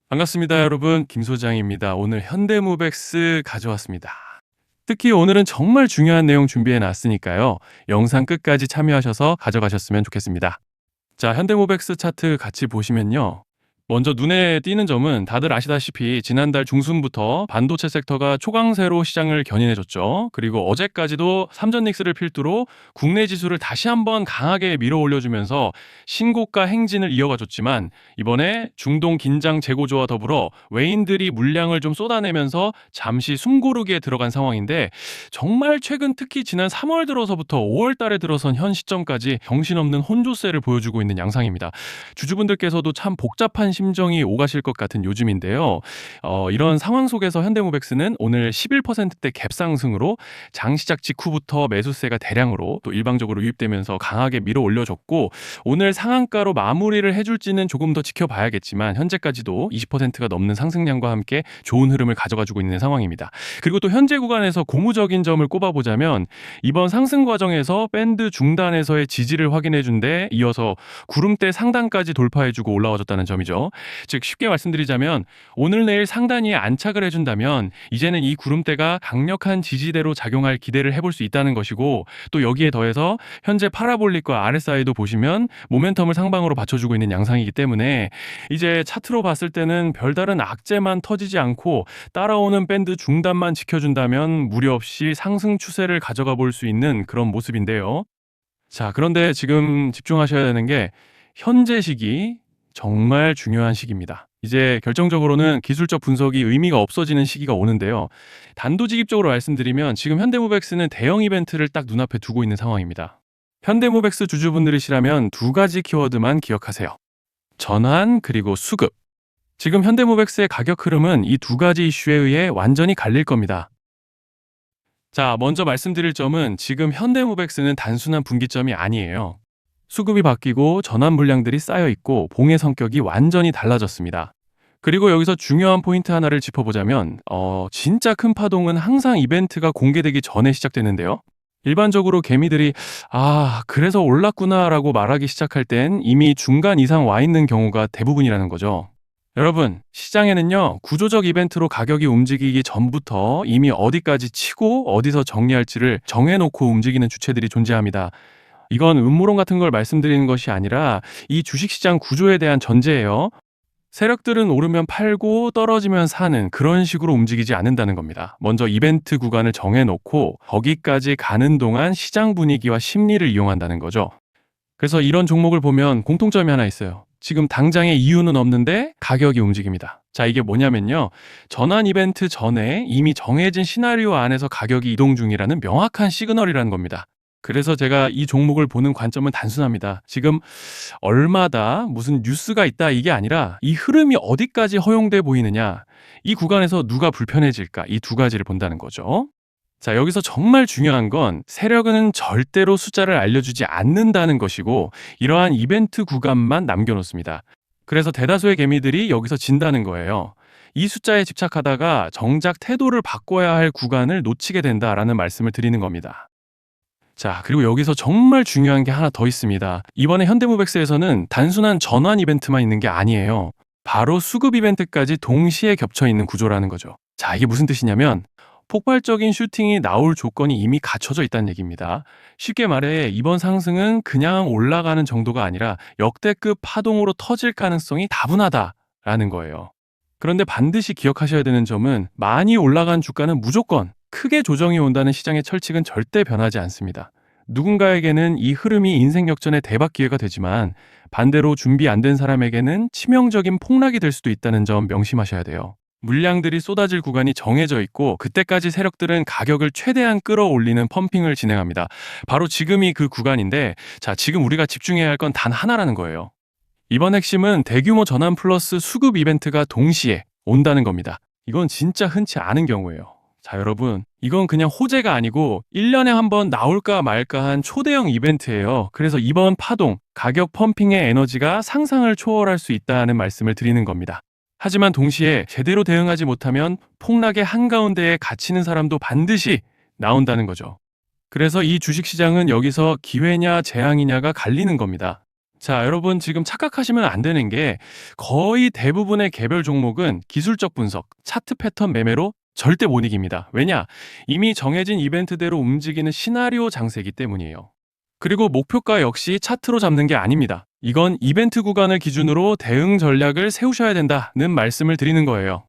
반갑습니다, 여러분. 김 소장입니다. 오늘 현대무백스 가져왔습니다. 특히 오늘은 정말 중요한 내용 준비해 놨으니까요. 영상 끝까지 참여하셔서 가져가셨으면 좋겠습니다. 자, 현대모백스 차트 같이 보시면요. 먼저 눈에 띄는 점은 다들 아시다시피 지난달 중순부터 반도체 섹터가 초강세로 시장을 견인해줬죠. 그리고 어제까지도 삼전닉스를 필두로 국내 지수를 다시 한번 강하게 밀어 올려주면서 신고가 행진을 이어가줬지만 이번에 중동 긴장 재고조와 더불어 외인들이 물량을 좀 쏟아내면서 잠시 숨고르기에 들어간 상황인데, 정말 최근 특히 지난 3월 들어서부터 5월 달에 들어선 현 시점까지 정신없는 혼조세를 보여주고 있는 양상입니다. 주주분들께서도 참 복잡한 심정이 오가실 것 같은 요즘인데요. 이런 상황 속에서 현대모백스는 오늘 11%대 갭상승으로 장시작 직후부터 매수세가 대량으로 또 일방적으로 유입되면서 강하게 밀어 올려줬고, 오늘 상한가로 마무리를 해줄지는 조금 더 지켜봐야겠지만 현재까지도 20%가 넘는 상승량과 함께 좋은 흐름을 가져가지고 있는 상황입니다. 그리고 또 현재 구간에서 고무적인 점을 꼽아보자면 이번 상승 과정에서 밴드 중단에서의 지지를 확인해준 데 이어서 구름대 상단까지 돌파해주고 올라와줬다는 점이죠. 즉 쉽게 말씀드리자면 오늘 내일 상단위에 안착을 해준다면 이제는 이 구름대가 강력한 지지대로 작용할 기대를 해볼 수 있다는 것이고, 또 여기에 더해서 현재 파라볼릭과 RSI도 보시면 모멘텀을 상방으로 받쳐주고 있는 양상이기 때문에 이제 차트로 봤을 때는 별다른 악재만 터지지 않고 따라오는 밴드 중단만 지켜준다면 무리 없이 상승 추세를 가져가 볼 수 있는 그런 모습인데요. 자, 그런데 지금 집중하셔야 되는 게 현재 시기 정말 중요한 시기입니다. 이제 결정적으로는 기술적 분석이 의미가 없어지는 시기가 오는데요. 단도직입적으로 말씀드리면 지금 현대모백스는 대형 이벤트를 딱 눈앞에 두고 있는 상황입니다. 현대모백스 주주분들이시라면 두 가지 키워드만 기억하세요. 전환 그리고 수급. 지금 현대모백스의 가격 흐름은 이 두 가지 이슈에 의해 완전히 갈릴 겁니다. 자, 먼저 말씀드릴 점은 지금 현대모백스는 단순한 분기점이 아니에요. 수급이 바뀌고 전환 물량들이 쌓여 있고 봉의 성격이 완전히 달라졌습니다. 그리고 여기서 중요한 포인트 하나를 짚어보자면 진짜 큰 파동은 항상 이벤트가 공개되기 전에 시작되는데요. 일반적으로 개미들이 그래서 올랐구나라고 말하기 시작할 땐 이미 중간 이상 와 있는 경우가 대부분이라는 거죠. 여러분, 시장에는요, 구조적 이벤트로 가격이 움직이기 전부터 이미 어디까지 치고 어디서 정리할지를 정해놓고 움직이는 주체들이 존재합니다. 이건 음모론 같은 걸 말씀드리는 것이 아니라 이 주식시장 구조에 대한 전제예요. 세력들은 오르면 팔고 떨어지면 사는 그런 식으로 움직이지 않는다는 겁니다. 먼저 이벤트 구간을 정해놓고 거기까지 가는 동안 시장 분위기와 심리를 이용한다는 거죠. 그래서 이런 종목을 보면 공통점이 하나 있어요. 지금 당장의 이유는 없는데 가격이 움직입니다. 자, 이게 뭐냐면요. 전환 이벤트 전에 이미 정해진 시나리오 안에서 가격이 이동 중이라는 명확한 시그널이라는 겁니다. 그래서 제가 이 종목을 보는 관점은 단순합니다. 지금 얼마다 무슨 뉴스가 있다 이게 아니라 이 흐름이 어디까지 허용돼 보이느냐, 이 구간에서 누가 불편해질까, 이 두 가지를 본다는 거죠. 자, 여기서 정말 중요한 건 세력은 절대로 숫자를 알려주지 않는다는 것이고 이러한 이벤트 구간만 남겨놓습니다. 그래서 대다수의 개미들이 여기서 진다는 거예요. 이 숫자에 집착하다가 정작 태도를 바꿔야 할 구간을 놓치게 된다라는 말씀을 드리는 겁니다. 자, 그리고 여기서 정말 중요한 게 하나 더 있습니다. 이번에 현대모백스에서는 단순한 전환 이벤트만 있는 게 아니에요. 바로 수급 이벤트까지 동시에 겹쳐 있는 구조라는 거죠. 자, 이게 무슨 뜻이냐면 폭발적인 슈팅이 나올 조건이 이미 갖춰져 있다는 얘기입니다. 쉽게 말해 이번 상승은 그냥 올라가는 정도가 아니라 역대급 파동으로 터질 가능성이 다분하다라는 거예요. 그런데 반드시 기억하셔야 되는 점은 많이 올라간 주가는 무조건 크게 조정이 온다는 시장의 철칙은 절대 변하지 않습니다. 누군가에게는 이 흐름이 인생 역전의 대박 기회가 되지만 반대로 준비 안 된 사람에게는 치명적인 폭락이 될 수도 있다는 점 명심하셔야 돼요. 물량들이 쏟아질 구간이 정해져 있고 그때까지 세력들은 가격을 최대한 끌어올리는 펌핑을 진행합니다. 바로 지금이 그 구간인데, 자, 지금 우리가 집중해야 할 건 단 하나라는 거예요. 이번 핵심은 대규모 전환 플러스 수급 이벤트가 동시에 온다는 겁니다. 이건 진짜 흔치 않은 경우예요. 자, 여러분, 이건 그냥 호재가 아니고 1년에 한 번 나올까 말까 한 초대형 이벤트예요. 그래서 이번 파동, 가격 펌핑의 에너지가 상상을 초월할 수 있다는 말씀을 드리는 겁니다. 하지만 동시에 제대로 대응하지 못하면 폭락의 한가운데에 갇히는 사람도 반드시 나온다는 거죠. 그래서 이 주식시장은 여기서 기회냐 재앙이냐가 갈리는 겁니다. 자, 여러분 지금 착각하시면 안 되는 게 거의 대부분의 개별 종목은 기술적 분석, 차트 패턴 매매로 절대 못 이깁니다. 왜냐? 이미 정해진 이벤트대로 움직이는 시나리오 장세이기 때문이에요. 그리고 목표가 역시 차트로 잡는 게 아닙니다. 이건 이벤트 구간을 기준으로 대응 전략을 세우셔야 된다는 말씀을 드리는 거예요.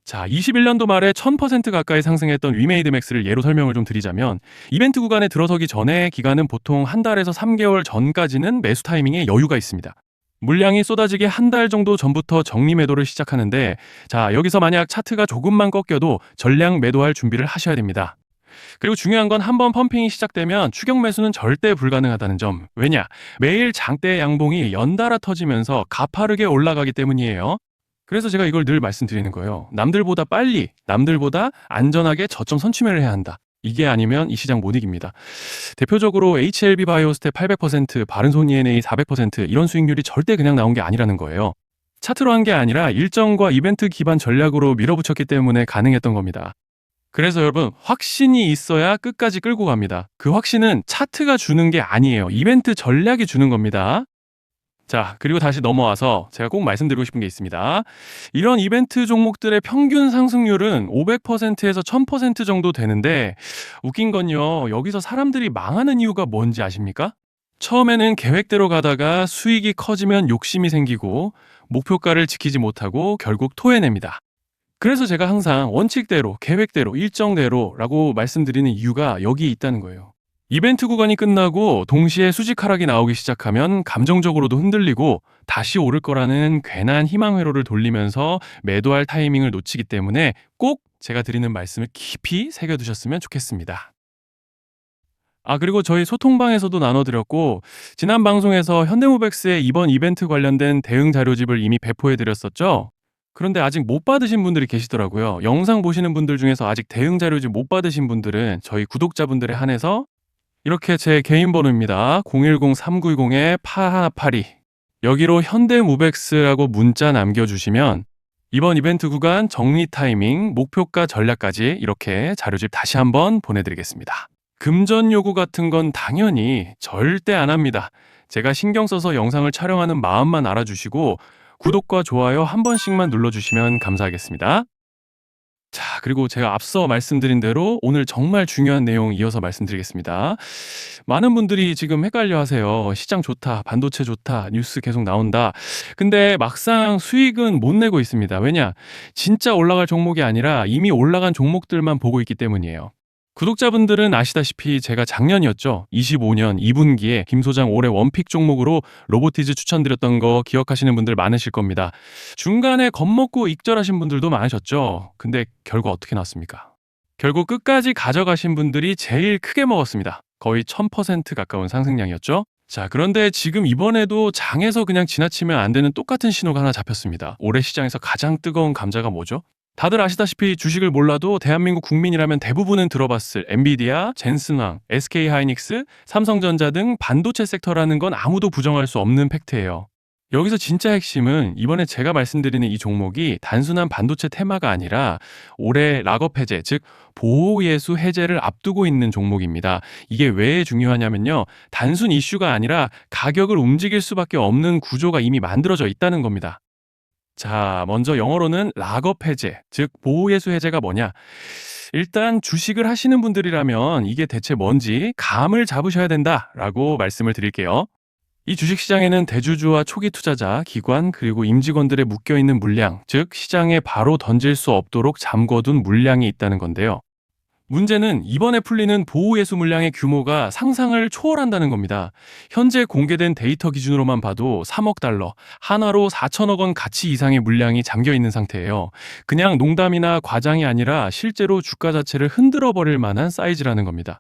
자, 21년도 말에 1000% 가까이 상승했던 위메이드맥스를 예로 설명을 좀 드리자면 이벤트 구간에 들어서기 전에 기간은 보통 한 달에서 3개월 전까지는 매수 타이밍에 여유가 있습니다. 물량이 쏟아지기 한 달 정도 전부터 정리 매도를 시작하는데 자, 여기서 만약 차트가 조금만 꺾여도 전량 매도할 준비를 하셔야 됩니다. 그리고 중요한 건 한번 펌핑이 시작되면 추격 매수는 절대 불가능하다는 점. 왜냐? 매일 장대 양봉이 연달아 터지면서 가파르게 올라가기 때문이에요. 그래서 제가 이걸 늘 말씀드리는 거예요. 남들보다 빨리, 남들보다 안전하게 저점 선취매를 해야 한다. 이게 아니면 이 시장 못 이깁니다. 대표적으로 HLB 바이오스텝 800%, 바른손 ENA 400% 이런 수익률이 절대 그냥 나온 게 아니라는 거예요. 차트로 한 게 아니라 일정과 이벤트 기반 전략으로 밀어붙였기 때문에 가능했던 겁니다. 그래서 여러분, 확신이 있어야 끝까지 끌고 갑니다. 그 확신은 차트가 주는 게 아니에요. 이벤트 전략이 주는 겁니다. 자, 그리고 다시 넘어와서 제가 꼭 말씀드리고 싶은 게 있습니다. 이런 이벤트 종목들의 평균 상승률은 500%에서 1000% 정도 되는데 웃긴 건요. 여기서 사람들이 망하는 이유가 뭔지 아십니까? 처음에는 계획대로 가다가 수익이 커지면 욕심이 생기고 목표가를 지키지 못하고 결국 토해냅니다. 그래서 제가 항상 원칙대로, 계획대로, 일정대로라고 말씀드리는 이유가 여기 있다는 거예요. 이벤트 구간이 끝나고 동시에 수직 하락이 나오기 시작하면 감정적으로도 흔들리고 다시 오를 거라는 괜한 희망 회로를 돌리면서 매도할 타이밍을 놓치기 때문에 꼭 제가 드리는 말씀을 깊이 새겨두셨으면 좋겠습니다. 아, 그리고 저희 소통방에서도 나눠드렸고 지난 방송에서 현대모백스의 이번 이벤트 관련된 대응 자료집을 이미 배포해드렸었죠. 그런데 아직 못 받으신 분들이 계시더라고요. 영상 보시는 분들 중에서 아직 대응 자료집 못 받으신 분들은 저희 구독자분들에 한해서 이렇게 제 개인 번호입니다. 010-3910-8182 여기로 현대모백스라고 문자 남겨주시면 이번 이벤트 구간 정리 타이밍, 목표가 전략까지 이렇게 자료집 다시 한번 보내드리겠습니다. 금전 요구 같은 건 당연히 절대 안 합니다. 제가 신경 써서 영상을 촬영하는 마음만 알아주시고 구독과 좋아요 한 번씩만 눌러주시면 감사하겠습니다. 자, 그리고 제가 앞서 말씀드린 대로 오늘 정말 중요한 내용 이어서 말씀드리겠습니다. 많은 분들이 지금 헷갈려 하세요. 시장 좋다, 반도체 좋다, 뉴스 계속 나온다. 근데 막상 수익은 못 내고 있습니다. 왜냐? 진짜 올라갈 종목이 아니라 이미 올라간 종목들만 보고 있기 때문이에요. 구독자분들은 아시다시피 제가 작년이었죠. 25년 2분기에 김 소장 올해 원픽 종목으로 로보티즈 추천드렸던 거 기억하시는 분들 많으실 겁니다. 중간에 겁먹고 익절하신 분들도 많으셨죠. 근데 결과 어떻게 났습니까? 결국 끝까지 가져가신 분들이 제일 크게 먹었습니다. 거의 1000% 가까운 상승량이었죠. 자, 그런데 지금 이번에도 장에서 그냥 지나치면 안 되는 똑같은 신호가 하나 잡혔습니다. 올해 시장에서 가장 뜨거운 감자가 뭐죠? 다들 아시다시피 주식을 몰라도 대한민국 국민이라면 대부분은 들어봤을 엔비디아, 젠슨왕, SK하이닉스, 삼성전자 등 반도체 섹터라는 건 아무도 부정할 수 없는 팩트예요. 여기서 진짜 핵심은 이번에 제가 말씀드리는 이 종목이 단순한 반도체 테마가 아니라 올해 락업 해제, 즉 보호예수 해제를 앞두고 있는 종목입니다. 이게 왜 중요하냐면요. 단순 이슈가 아니라 가격을 움직일 수밖에 없는 구조가 이미 만들어져 있다는 겁니다. 자, 먼저 영어로는 락업 해제, 즉 보호예수 해제가 뭐냐? 일단 주식을 하시는 분들이라면 이게 대체 뭔지 감을 잡으셔야 된다라고 말씀을 드릴게요. 이 주식시장에는 대주주와 초기 투자자, 기관, 그리고 임직원들의 묶여있는 물량, 즉 시장에 바로 던질 수 없도록 잠궈둔 물량이 있다는 건데요. 문제는 이번에 풀리는 보호예수 물량의 규모가 상상을 초월한다는 겁니다. 현재 공개된 데이터 기준으로만 봐도 3억 달러, 한화로 4천억 원 가치 이상의 물량이 잠겨 있는 상태예요. 그냥 농담이나 과장이 아니라 실제로 주가 자체를 흔들어 버릴 만한 사이즈라는 겁니다.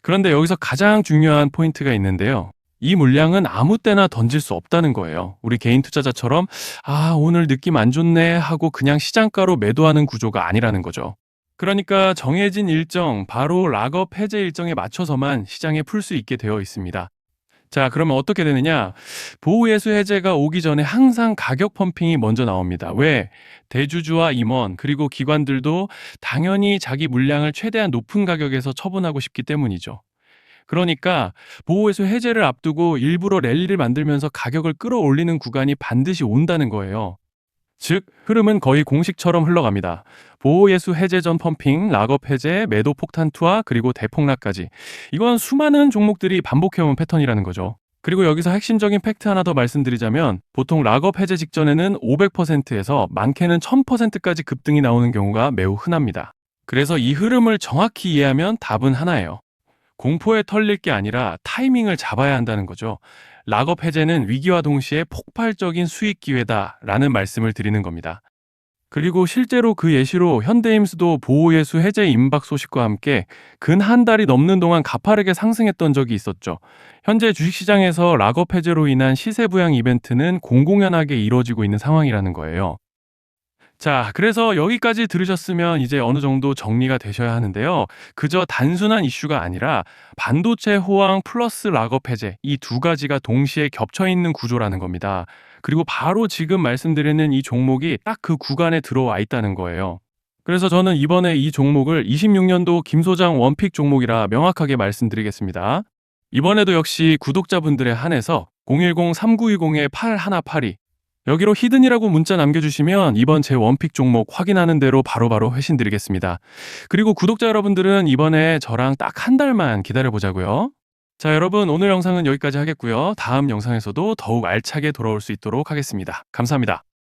그런데 여기서 가장 중요한 포인트가 있는데요. 이 물량은 아무 때나 던질 수 없다는 거예요. 우리 개인 투자자처럼 오늘 느낌 안 좋네 하고 그냥 시장가로 매도하는 구조가 아니라는 거죠. 그러니까 정해진 일정, 바로 락업 해제 일정에 맞춰서만 시장에 풀 수 있게 되어 있습니다. 자, 그러면 어떻게 되느냐? 보호예수 해제가 오기 전에 항상 가격 펌핑이 먼저 나옵니다. 왜? 대주주와 임원, 그리고 기관들도 당연히 자기 물량을 최대한 높은 가격에서 처분하고 싶기 때문이죠. 그러니까 보호회수 해제를 앞두고 일부러 랠리를 만들면서 가격을 끌어올리는 구간이 반드시 온다는 거예요. 즉, 흐름은 거의 공식처럼 흘러갑니다. 보호예수 해제 전 펌핑, 락업 해제, 매도 폭탄 투하, 그리고 대폭락까지. 이건 수많은 종목들이 반복해온 패턴이라는 거죠. 그리고 여기서 핵심적인 팩트 하나 더 말씀드리자면 보통 락업 해제 직전에는 500%에서 많게는 1000%까지 급등이 나오는 경우가 매우 흔합니다. 그래서 이 흐름을 정확히 이해하면 답은 하나예요. 공포에 털릴 게 아니라 타이밍을 잡아야 한다는 거죠. 락업 해제는 위기와 동시에 폭발적인 수익 기회다라는 말씀을 드리는 겁니다. 그리고 실제로 그 예시로 현대임수도 보호예수 해제 임박 소식과 함께 근 한 달이 넘는 동안 가파르게 상승했던 적이 있었죠. 현재 주식시장에서 락업 해제로 인한 시세 부양 이벤트는 공공연하게 이루어지고 있는 상황이라는 거예요. 자, 그래서 여기까지 들으셨으면 이제 어느 정도 정리가 되셔야 하는데요. 그저 단순한 이슈가 아니라 반도체 호황 플러스 락업 해제 이 두 가지가 동시에 겹쳐 있는 구조라는 겁니다. 그리고 바로 지금 말씀드리는 이 종목이 딱 그 구간에 들어와 있다는 거예요. 그래서 저는 이번에 이 종목을 26년도 김 소장 원픽 종목이라 명확하게 말씀드리겠습니다. 이번에도 역시 구독자분들에 한해서 010-3920-8182 여기로 히든이라고 문자 남겨주시면 이번 제 원픽 종목 확인하는 대로 바로바로 회신 드리겠습니다. 그리고 구독자 여러분들은 이번에 저랑 딱 한 달만 기다려보자고요. 자, 여러분 오늘 영상은 여기까지 하겠고요. 다음 영상에서도 더욱 알차게 돌아올 수 있도록 하겠습니다. 감사합니다.